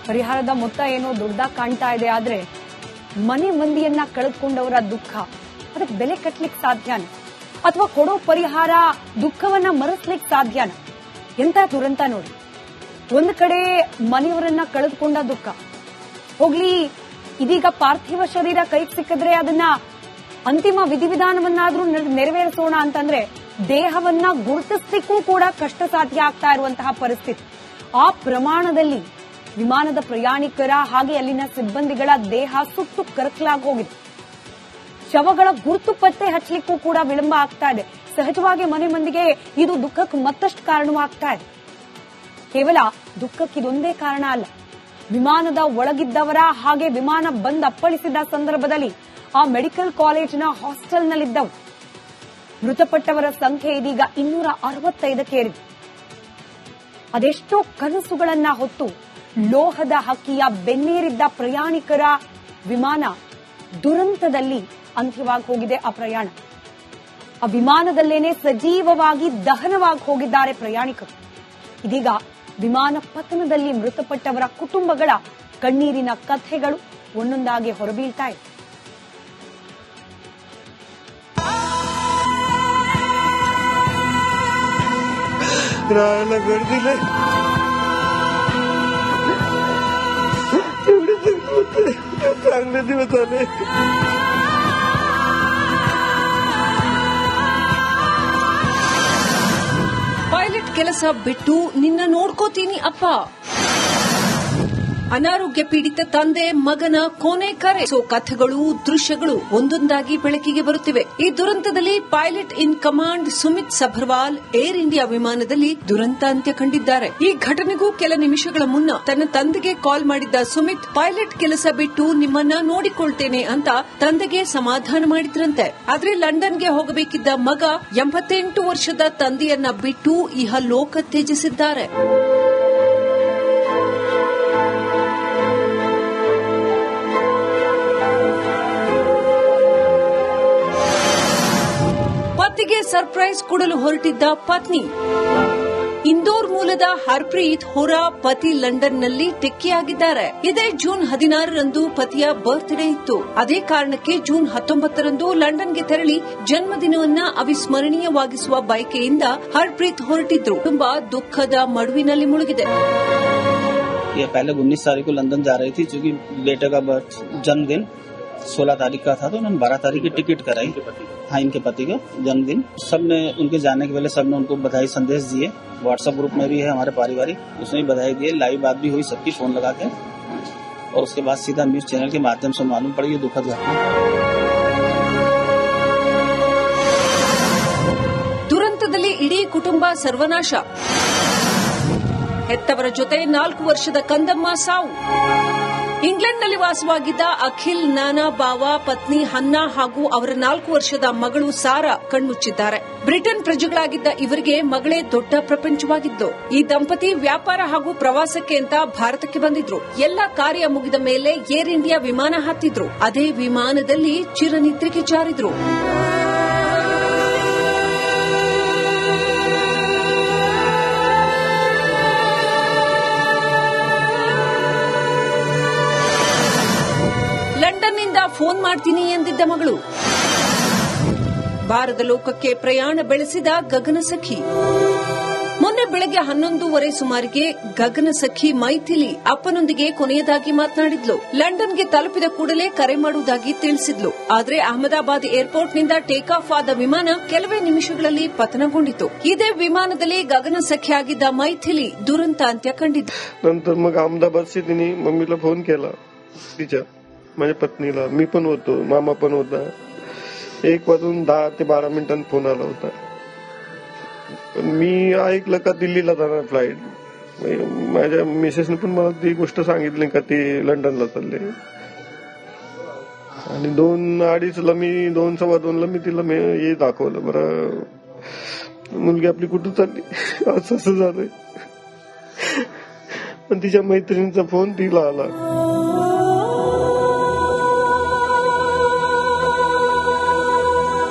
ಪರಿಹಾರದ ಮೊತ್ತ ಏನೋ ದೊಡ್ಡದಾಗಿ ಕಾಣ್ತಾ ಇದೆ, ಆದ್ರೆ ಮನೆ ಮಂದಿಯನ್ನ ಕಳೆದುಕೊಂಡವರ ದುಃಖ ಅದಕ್ಕೆ ಬೆಲೆ ಕಟ್ಟಲಿಕ್ಕೆ ಸಾಧ್ಯನ? ಅಥವಾ ಕೊಡೋ ಪರಿಹಾರ ದುಃಖವನ್ನ ಮರೆಸ್ಲಿಕ್ಕೆ ಸಾಧ್ಯನ? ಎಂತ ದುರಂತ ನೋಡಿ. ಒಂದು ಕಡೆ ಮನೆಯವರನ್ನ ಕಳೆದುಕೊಂಡ ದುಃಖ ಹೋಗ್ಲಿ, ಇದೀಗ ಪಾರ್ಥಿವ ಶರೀರ ಕೈಗೆ ಸಿಕ್ಕಿದ್ರೆ ಅದನ್ನ ಅಂತಿಮ ವಿಧಿವಿಧಾನವನ್ನಾದ್ರೂ ನೆರವೇರಿಸೋಣ ಅಂತಂದ್ರೆ ದೇಹವನ್ನ ಗುರುತಿಸ್ಲಿಕ್ಕೂ ಕೂಡ ಕಷ್ಟ ಸಾಧ್ಯ ಆಗ್ತಾ ಇರುವಂತಹ ಪರಿಸ್ಥಿತಿ. ಆ ಪ್ರಮಾಣದಲ್ಲಿ ವಿಮಾನದ ಪ್ರಯಾಣಿಕರ ಹಾಗೆ ಅಲ್ಲಿನ ಸಿಬ್ಬಂದಿಗಳ ದೇಹ ಸುಟ್ಟು ಕರಕಲಾಗಿ ಹೋಗಿದೆ. ಶವಗಳ ಗುರುತು ಪತ್ತೆ ಹಚ್ಚಲಿಕ್ಕೂ ಕೂಡ ವಿಳಂಬ ಆಗ್ತಾ ಇದೆ. ಸಹಜವಾಗಿ ಮನೆ ಮಂದಿಗೆ ಇದು ದುಃಖಕ್ಕೆ ಮತ್ತಷ್ಟು ಕಾರಣವಾಗ್ತಾ ಇದೆ. ಕೇವಲ ದುಃಖಕ್ಕೆ ಇದೊಂದೇ ಕಾರಣ ಅಲ್ಲ. ವಿಮಾನದ ಒಳಗಿದ್ದವರ ಹಾಗೆ ವಿಮಾನ ಬಂದ್ ಅಪ್ಪಳಿಸಿದ ಸಂದರ್ಭದಲ್ಲಿ ಆ ಮೆಡಿಕಲ್ ಕಾಲೇಜಿನ ಹಾಸ್ಟೆಲ್ನಲ್ಲಿದ್ದವು ಮೃತಪಟ್ಟವರ ಸಂಖ್ಯೆ ಇದೀಗ 265ಕ್ಕೆ ಏರಿದೆ. ಅದೆಷ್ಟೋ ಕನಸುಗಳನ್ನ ಹೊತ್ತು ಲೋಹದ ಹಕ್ಕಿಯ ಬೆನ್ನೇರಿದ್ದ ಪ್ರಯಾಣಿಕರ ವಿಮಾನ ದುರಂತದಲ್ಲಿ ಅಂತ್ಯವಾಗಿ ಹೋಗಿದೆ. ಆ ಪ್ರಯಾಣ ಆ ವಿಮಾನದಲ್ಲೇನೆ ಸಜೀವವಾಗಿ ದಹನವಾಗಿ ಹೋಗಿದ್ದಾರೆ ಪ್ರಯಾಣಿಕರು. ಇದೀಗ ವಿಮಾನ ಪತನದಲ್ಲಿ ಮೃತಪಟ್ಟವರ ಕುಟುಂಬಗಳ ಕಣ್ಣೀರಿನ ಕಥೆಗಳು ಒಂದೊಂದಾಗಿ ಹೊರಬೀಳ್ತಾ ಇದೆ. चांगले दिवस आले. ಪೈಲಟ್ ಕೆಲಸ ಬಿಟ್ಟು ನಿನ್ನ ನೋಡ್ಕೋತೀನಿ ಅಪ್ಪ. ಅನಾರೋಗ್ಯ ಪೀಡಿತ ತಂದೆ ಮಗನ ಕೊನೆ ಕರೆ. ಕಥೆಗಳು ದೃಶ್ಯಗಳು ಒಂದೊಂದಾಗಿ ಬೆಳಕಿಗೆ ಬರುತ್ತಿವೆ. ಈ ದುರಂತದಲ್ಲಿ pilot in command Sumit Sabharwal Air India ವಿಮಾನದಲ್ಲಿ ದುರಂತ ಅಂತ್ಯ ಕಂಡಿದ್ದಾರೆ. ಈ ಘಟನೆಗೂ ಕೆಲ ನಿಮಿಷಗಳ ಮುನ್ನ ತನ್ನ ತಂದೆಗೆ ಕಾಲ್ ಮಾಡಿದ್ದ ಸುಮಿತ್ ಪೈಲಟ್ ಕೆಲಸ ಬಿಟ್ಟು ನಿಮ್ಮನ್ನ ನೋಡಿಕೊಳ್ತೇನೆ ಅಂತ ತಂದೆಗೆ ಸಮಾಧಾನ ಮಾಡಿದ್ರಂತೆ. ಆದ್ರೆ ಲಂಡನ್ಗೆ ಹೋಗಬೇಕಿದ್ದ ಮಗ 88 ವರ್ಷದ ತಂದೆಯನ್ನ ಬಿಟ್ಟು ಇಹ ಲೋಕ ತ್ಯಜಿಸಿದ್ದಾರೆ. ಪತಿಗೆ ಸರ್ಪ್ರೈಸ್ ಕೊಡಲು ಹೊರಟಿದ್ದ ಪತ್ನಿ. ಇಂದೋರ್ ಮೂಲದ ಹರ್ಪ್ರೀತ್ ಹೊರಾ ಪತಿ ಲಂಡನ್ನಲ್ಲಿ ಟೆಕ್ಕಿಯಾಗಿದ್ದಾರೆ. ಇದೇ ಜೂನ್ 16ರಂದು ಪತಿಯ ಬರ್ತ್ಡೇ ಇತ್ತು. ಅದೇ ಕಾರಣಕ್ಕೆ ಜೂನ್ 19ರಂದು ಲಂಡನ್ಗೆ ತೆರಳಿ ಜನ್ಮದಿನವನ್ನ ಅವಿಸ್ಮರಣೀಯವಾಗಿಸುವ ಬಯಕೆಯಿಂದ ಹರ್ಪ್ರೀತ್ ಹೊರಟಿದ್ರು. ತುಂಬಾ ದುಃಖದ ಮಡುವಿನಲ್ಲಿ ಮುಳುಗಿದೆ. ये पहले 19 तारीख को लंदन जा रही थी, क्योंकि बेटे का जन्मदिन 16 तारीख का था, तो उन्होंने 12 तारीख की टिकट कराई. हाँ, इनके पति का जन्मदिन. सबने उनके जाने के पहले सबने उनको बधाई संदेश दिए. व्हाट्सएप ग्रुप में भी है हमारे पारिवारिक, उसमें भी बधाई दिए. लाइव बात भी हुई सबकी फोन लगा के, और उसके बाद सीधा न्यूज चैनल के माध्यम से मालूम पड़ी ये दुखद घटना. ದುರಂತದಲ್ಲಿ ಇಡೀ ಕುಟುಂಬ ಸರ್ವನಾಶ. ಹೆತ್ತವರ ಜೊತೆ 4 ವರ್ಷದ ಕಂದಮ್ಮ ಸಾವು. ಇಂಗ್ಲೆಂಡ್ನಲ್ಲಿ ವಾಸವಾಗಿದ್ದ ಅಖಿಲ್ ನಾನಾ ಬಾವ, ಪತ್ನಿ ಹನ್ನಾ ಹಾಗೂ ಅವರ 4 ವರ್ಷದ ಮಗಳು ಸಾರಾ ಕಣ್ಮುಚ್ಚಿದ್ದಾರೆ. ಬ್ರಿಟನ್ ಪ್ರಜೆಗಳಾಗಿದ್ದ ಇವರಿಗೆ ಮಗಳೇ ದೊಡ್ಡ ಪ್ರಪಂಚವಾಗಿದ್ದು. ಈ ದಂಪತಿ ವ್ಯಾಪಾರ ಹಾಗೂ ಪ್ರವಾಸಕ್ಕೆ ಅಂತ ಭಾರತಕ್ಕೆ ಬಂದಿದ್ರು. ಎಲ್ಲ ಕಾರ್ಯ ಮುಗಿದ ಮೇಲೆ ಏರ್ ಇಂಡಿಯಾ ವಿಮಾನ ಹತ್ತಿದ್ರು. ಅದೇ ವಿಮಾನದಲ್ಲಿ ಚಿರನಿದ್ರೆಗೆ ಜಾರಿದ್ರು. ಲಂಡನ್ನಿಂದ ಫೋನ್ ಮಾಡ್ತೀನಿ ಎಂದಿದ್ದ ಮಗಳು. ಭಾರತ ಲೋಕಕ್ಕೆ ಪ್ರಯಾಣ ಬೆಳೆಸಿದ ಗಗನಸಖಿ. ಮೊನ್ನೆ ಬೆಳಗ್ಗೆ 11:30 ಸುಮಾರಿಗೆ ಗಗನಸಖಿ ಮೈಥಿಲಿ ಅಪ್ಪನೊಂದಿಗೆ ಕೊನೆಯದಾಗಿ ಮಾತನಾಡಿದ್ಲು. ಲಂಡನ್ಗೆ ತಲುಪಿದ ಕೂಡಲೇ ಕರೆ ಮಾಡುವುದಾಗಿ ತಿಳಿಸಿದ್ಲು. ಆದರೆ ಅಹಮದಾಬಾದ್ ಏರ್ಪೋರ್ಟ್ನಿಂದ ಟೇಕ್ ಆಫ್ ಆದ ವಿಮಾನ ಕೆಲವೇ ನಿಮಿಷಗಳಲ್ಲಿ ಪತನಗೊಂಡಿತು. ಇದೇ ವಿಮಾನದಲ್ಲಿ ಗಗನಸಖಿಯಾಗಿದ್ದ ಮೈಥಿಲಿ ದುರಂತ ಅಂತ್ಯ ಕಂಡಿದ್ದು. नंतर मग अहमदाबादशी तिने मम्मीला फोन केला, तिच्या माझ्या पत्नीला. मी पण होतो, मामा पण होता. 1:10 ते 12 मिनिटांनी फोन आला होता. मी ऐकलं का दिल्लीला जाणार फ्लाईट. माझ्या मिसेसने पण मला ती गोष्ट सांगितली का ती लंडनला चालले. आणि 2:30ला मी 2:15ला मी तिला हे दाखवलं, बरं मुलगी आपली कुठं चालली, असं झालंय. पण तिच्या मैत्रिणीचा फोन तिला आला.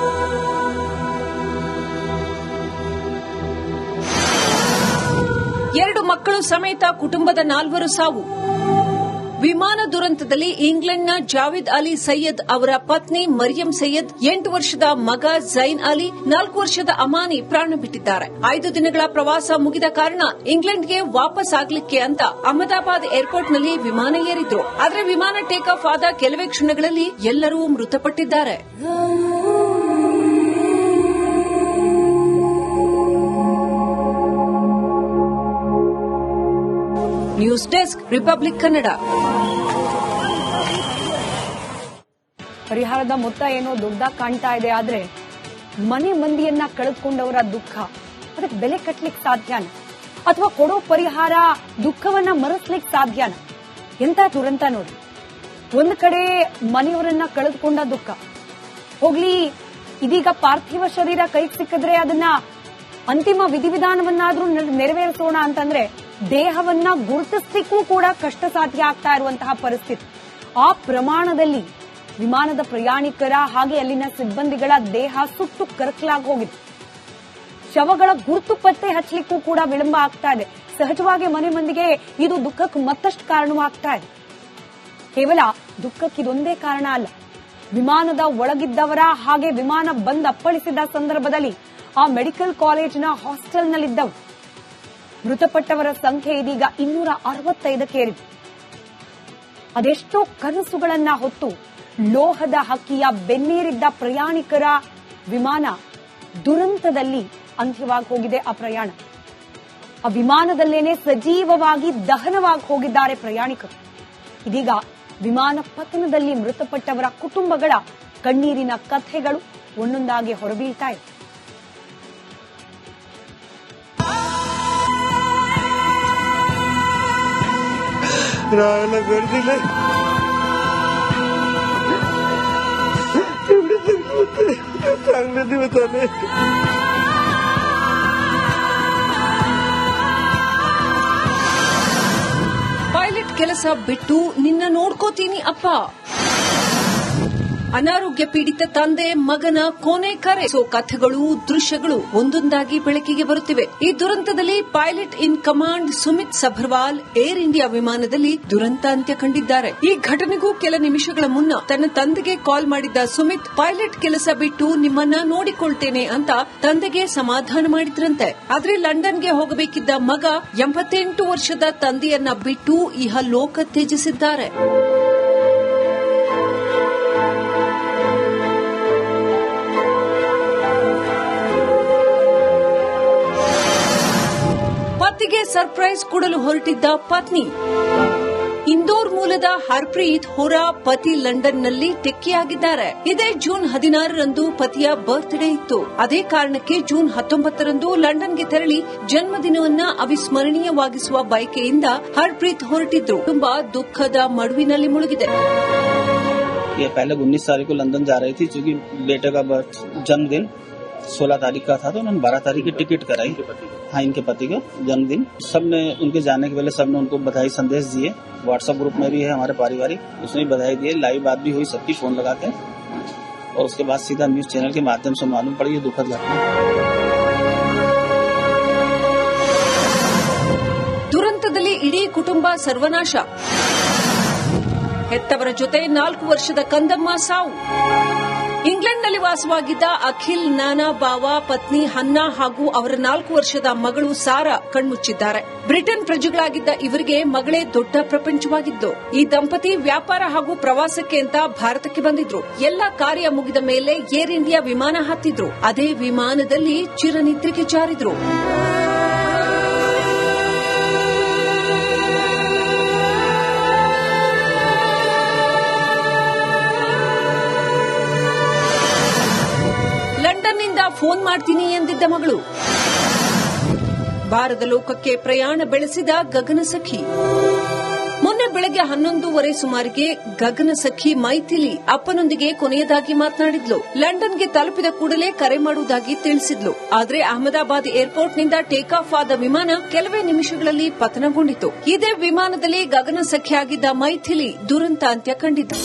ಎರಡು ಮಕ್ಕಳು ಸಮೇತ ಕುಟುಂಬದ 4 ಸಾವು. ವಿಮಾನ ದುರಂತದಲ್ಲಿ ಇಂಗ್ಲೆಂಡ್ನ ಜಾವೇದ್ ಅಲಿ ಸೈಯದ್ ಅವರ ಪತ್ನಿ ಮರಿಯಂ ಸೈಯದ್, 8 ವರ್ಷದ ಮಗ ಜೈನ್ ಅಲಿ, 4 ವರ್ಷದ ಅಮಾನಿ ಪ್ರಾಣ ಬಿಟ್ಟಿದ್ದಾರೆ. 5 ದಿನಗಳ ಪ್ರವಾಸ ಮುಗಿದ ಕಾರಣ ಇಂಗ್ಲೆಂಡ್ಗೆ ವಾಪಸ್ ಆಗ್ಲಿಕ್ಕೆ ಅಂತ ಅಹಮದಾಬಾದ್ ಏರ್ಪೋರ್ಟ್ನಲ್ಲಿ ವಿಮಾನ ಏರಿದ್ರು. ಆದರೆ ವಿಮಾನ ಟೇಕ್ ಆಫ್ ಆದ ಕೆಲವೇ ಕ್ಷಣಗಳಲ್ಲಿ ಎಲ್ಲರೂ ಮೃತಪಟ್ಟಿದ್ದಾರೆ. News desk, republic Kannada. ಪರಿಹಾರದ ಮೊತ್ತ ಏನೋ ದೊಡ್ಡದಾಗಿ ಕಾಣ್ತಾ ಇದೆ, ಆದ್ರೆ ಮನೆ ಮಂದಿಯನ್ನ ಕಳೆದುಕೊಂಡವರ ದುಃಖ, ಅದಕ್ಕೆ ಬೆಲೆ ಕಟ್ಟಲಿಕ್ಕೆ ಸಾಧ್ಯನ? ಅಥವಾ ಕೊಡೋ ಪರಿಹಾರ ದುಃಖವನ್ನ ಮರೆಸ್ಲಿಕ್ಕೆ ಸಾಧ್ಯನ? ಎಂತ ದುರಂತ ನೋಡಿ. ಒಂದ್ ಕಡೆ ಮನೆಯವರನ್ನ ಕಳೆದುಕೊಂಡ ದುಃಖ ಹೋಗ್ಲಿ, ಇದೀಗ ಪಾರ್ಥಿವ ಶರೀರ ಕೈಗೆ ಸಿಕ್ಕಿದ್ರೆ ಅದನ್ನ ಅಂತಿಮ ವಿಧಿವಿಧಾನವನ್ನಾದ್ರೂ ನೆರವೇರಿಸೋಣ ಅಂತಂದ್ರೆ ದೇಹವನ್ನ ಗುರುತಿಸಲಿಕ್ಕೂ ಕೂಡ ಕಷ್ಟ ಸಾಧ್ಯ ಆಗ್ತಾ ಇರುವಂತಹ ಪರಿಸ್ಥಿತಿ. ಆ ಪ್ರಮಾಣದಲ್ಲಿ ವಿಮಾನದ ಪ್ರಯಾಣಿಕರ ಹಾಗೆ ಅಲ್ಲಿನ ಸಿಬ್ಬಂದಿಗಳ ದೇಹ ಸುಟ್ಟು ಕರಕಲಾಗಿ ಹೋಗಿದೆ. ಶವಗಳ ಗುರುತು ಪತ್ತೆ ಹಚ್ಚಲಿಕ್ಕೂ ಕೂಡ ವಿಳಂಬ ಆಗ್ತಾ ಇದೆ. ಸಹಜವಾಗಿ ಮನೆ ಮಂದಿಗೆ ಇದು ದುಃಖಕ್ಕೆ ಮತ್ತಷ್ಟು ಕಾರಣವಾಗ್ತಾ ಇದೆ. ಕೇವಲ ದುಃಖಕ್ಕೆ ಇದೊಂದೇ ಕಾರಣ ಅಲ್ಲ. ವಿಮಾನದ ಒಳಗಿದ್ದವರ ಹಾಗೆ ವಿಮಾನ ಬಂದ್ ಅಪ್ಪಳಿಸಿದ ಸಂದರ್ಭದಲ್ಲಿ ಆ ಮೆಡಿಕಲ್ ಕಾಲೇಜಿನ ಹಾಸ್ಟೆಲ್ನಲ್ಲಿದ್ದವರು ಮೃತಪಟ್ಟವರ ಸಂಖ್ಯೆ ಇದೀಗ 265ಕ್ಕೆ ಏರಿದೆ. ಅದೆಷ್ಟೋ ಕನಸುಗಳನ್ನ ಹೊತ್ತು ಲೋಹದ ಹಕ್ಕಿಯ ಬೆನ್ನೇರಿದ್ದ ಪ್ರಯಾಣಿಕರ ವಿಮಾನ ದುರಂತದಲ್ಲಿ ಅಂತ್ಯವಾಗಿ ಹೋಗಿದೆ. ಆ ಪ್ರಯಾಣ, ಆ ವಿಮಾನದಲ್ಲೇನೆ ಸಜೀವವಾಗಿ ದಹನವಾಗಿ ಹೋಗಿದ್ದಾರೆ ಪ್ರಯಾಣಿಕರು. ಇದೀಗ ವಿಮಾನ ಪತನದಲ್ಲಿ ಮೃತಪಟ್ಟವರ ಕುಟುಂಬಗಳ ಕಣ್ಣೀರಿನ ಕಥೆಗಳು ಒಂದೊಂದಾಗಿ ಹೊರಬೀಳ್ತಾ ಇದೆ. राहायला घर दिले, एवढे चांगले दिवस आले. ಪೈಲಟ್ ಕೆಲಸ ಬಿಟ್ಟು ನಿನ್ನ ನೋಡ್ಕೋತೀನಿ ಅಪ್ಪ. ಅನಾರೋಗ್ಯ ಪೀಡಿತ ತಂದೆ ಮಗನ ಕೊನೆ ಕರೆಸೋ ಕಥೆಗಳು, ದೃಶ್ಯಗಳು ಒಂದೊಂದಾಗಿ ಬೆಳಕಿಗೆ ಬರುತ್ತಿವೆ. ಈ ದುರಂತದಲ್ಲಿ pilot in command Sumit Sabharwal Air India ವಿಮಾನದಲ್ಲಿ ದುರಂತ ಅಂತ್ಯ ಕಂಡಿದ್ದಾರೆ. ಈ ಘಟನೆಗೂ ಕೆಲ ನಿಮಿಷಗಳ ಮುನ್ನ ತನ್ನ ತಂದೆಗೆ ಕಾಲ್ ಮಾಡಿದ್ದ ಸುಮಿತ್, ಪೈಲಟ್ ಕೆಲಸ ಬಿಟ್ಟು ನಿಮ್ಮನ್ನ ನೋಡಿಕೊಳ್ತೇನೆ ಅಂತ ತಂದೆಗೆ ಸಮಾಧಾನ ಮಾಡಿದ್ರಂತೆ. ಆದ್ರೆ ಲಂಡನ್ಗೆ ಹೋಗಬೇಕಿದ್ದ ಮಗ 88 ವರ್ಷದ ತಂದೆಯನ್ನ ಬಿಟ್ಟು ಇಹ ಲೋಕ ತ್ಯಜಿಸಿದ್ದಾರೆ. ಪತಿಗೆ ಸರ್ಪ್ರೈಸ್ ಕೊಡಲು ಹೊರಟಿದ್ದ ಪತ್ನಿ. ಇಂದೋರ್ ಮೂಲದ ಹರ್ಪ್ರೀತ್ ಹೊರಾ ಪತಿ ಲಂಡನ್ನಲ್ಲಿ ಟೆಕ್ಕಿಯಾಗಿದ್ದಾರೆ. ಇದೇ ಜೂನ್ 16ರಂದು ಪತಿಯ ಬರ್ತ್ಡೇ ಇತ್ತು. ಅದೇ ಕಾರಣಕ್ಕೆ ಜೂನ್ 19ರಂದು ಲಂಡನ್ಗೆ ತೆರಳಿ ಜನ್ಮದಿನವನ್ನ ಅವಿಸ್ಮರಣೀಯವಾಗಿಸುವ ಬಯಕೆಯಿಂದ ಹರ್ಪ್ರೀತ್ ಹೊರಟಿದ್ರು. ತುಂಬಾ ದುಃಖದ ಮಡುವಿನಲ್ಲಿ ಮುಳುಗಿದೆ. ये पहले 19 तारीख को लंदन जा रही थी, क्योंकि बेटे का जन्मदिन 16 तारीख का था, तो उन्होंने 12 तारीख की टिकट कराई. हाँ, इनके पति का जन्मदिन. सबने उनके जाने के पहले सबने उनको बधाई संदेश दिए. व्हाट्सएप ग्रुप में भी है हमारे पारिवारिक, उसने भी बधाई दिए. लाइव बात भी हुई सबकी फोन लगा के, और उसके बाद सीधा न्यूज चैनल के माध्यम से मालूम पड़ी ये दुखद घटना. ದುರಂತದಲ್ಲಿ ಇಡೀ ಕುಟುಂಬ ಸರ್ವನಾಶ. ಹೆತ್ತವರ ಜೊತೆ 4 ವರ್ಷದ ಕಂದಮ್ಮ ಸಾವು. ಇಂಗ್ಲೆಂಡ್ನಲ್ಲಿ ವಾಸವಾಗಿದ್ದ ಅಖಿಲ್ ನಾನಾ ಬಾವ, ಪತ್ನಿ ಹನ್ನಾ ಹಾಗೂ ಅವರ 4 ವರ್ಷದ ಮಗಳು ಸಾರಾ ಕಣ್ಮುಚ್ಚಿದ್ದಾರೆ. ಬ್ರಿಟನ್ ಪ್ರಜೆಗಳಾಗಿದ್ದ ಇವರಿಗೆ ಮಗಳೇ ದೊಡ್ಡ ಪ್ರಪಂಚವಾಗಿದ್ದು. ಈ ದಂಪತಿ ವ್ಯಾಪಾರ ಹಾಗೂ ಪ್ರವಾಸಕ್ಕೆ ಅಂತ ಭಾರತಕ್ಕೆ ಬಂದಿದ್ರು. ಎಲ್ಲ ಕಾರ್ಯ ಮುಗಿದ ಮೇಲೆ ಏರ್ ಇಂಡಿಯಾ ವಿಮಾನ ಹತ್ತಿದ್ರು. ಅದೇ ವಿಮಾನದಲ್ಲಿ ಚಿರನಿದ್ರೆಗೆ ಜಾರಿದ್ರು. ಲಂಡನ್ನಿಂದ ಫೋನ್ ಮಾಡ್ತೀನಿ ಎಂದಿದ್ದ ಮಗಳು. ಭಾರತ ಲೋಕಕ್ಕೆ ಪ್ರಯಾಣ ಬೆಳೆಸಿದ ಗಗನಸಖಿ. ಮೊನ್ನೆ ಬೆಳಗ್ಗೆ 11:30 ಸುಮಾರಿಗೆ ಗಗನಸಖಿ ಮೈಥಿಲಿ ಅಪ್ಪನೊಂದಿಗೆ ಕೊನೆಯದಾಗಿ ಮಾತನಾಡಿದ್ಲು. ಲಂಡನ್ಗೆ ತಲುಪಿದ ಕೂಡಲೇ ಕರೆ ಮಾಡುವುದಾಗಿ ತಿಳಿಸಿದ್ಲು. ಆದರೆ ಅಹಮದಾಬಾದ್ ಏರ್ಪೋರ್ಟ್ನಿಂದ ಟೇಕ್ ಆಫ್ ಆದ ವಿಮಾನ ಕೆಲವೇ ನಿಮಿಷಗಳಲ್ಲಿ ಪತನಗೊಂಡಿತು. ಇದೇ ವಿಮಾನದಲ್ಲಿ ಗಗನಸಖಿಯಾಗಿದ್ದ ಮೈಥಿಲಿ ದುರಂತ ಅಂತ್ಯ ಕಂಡಿತು.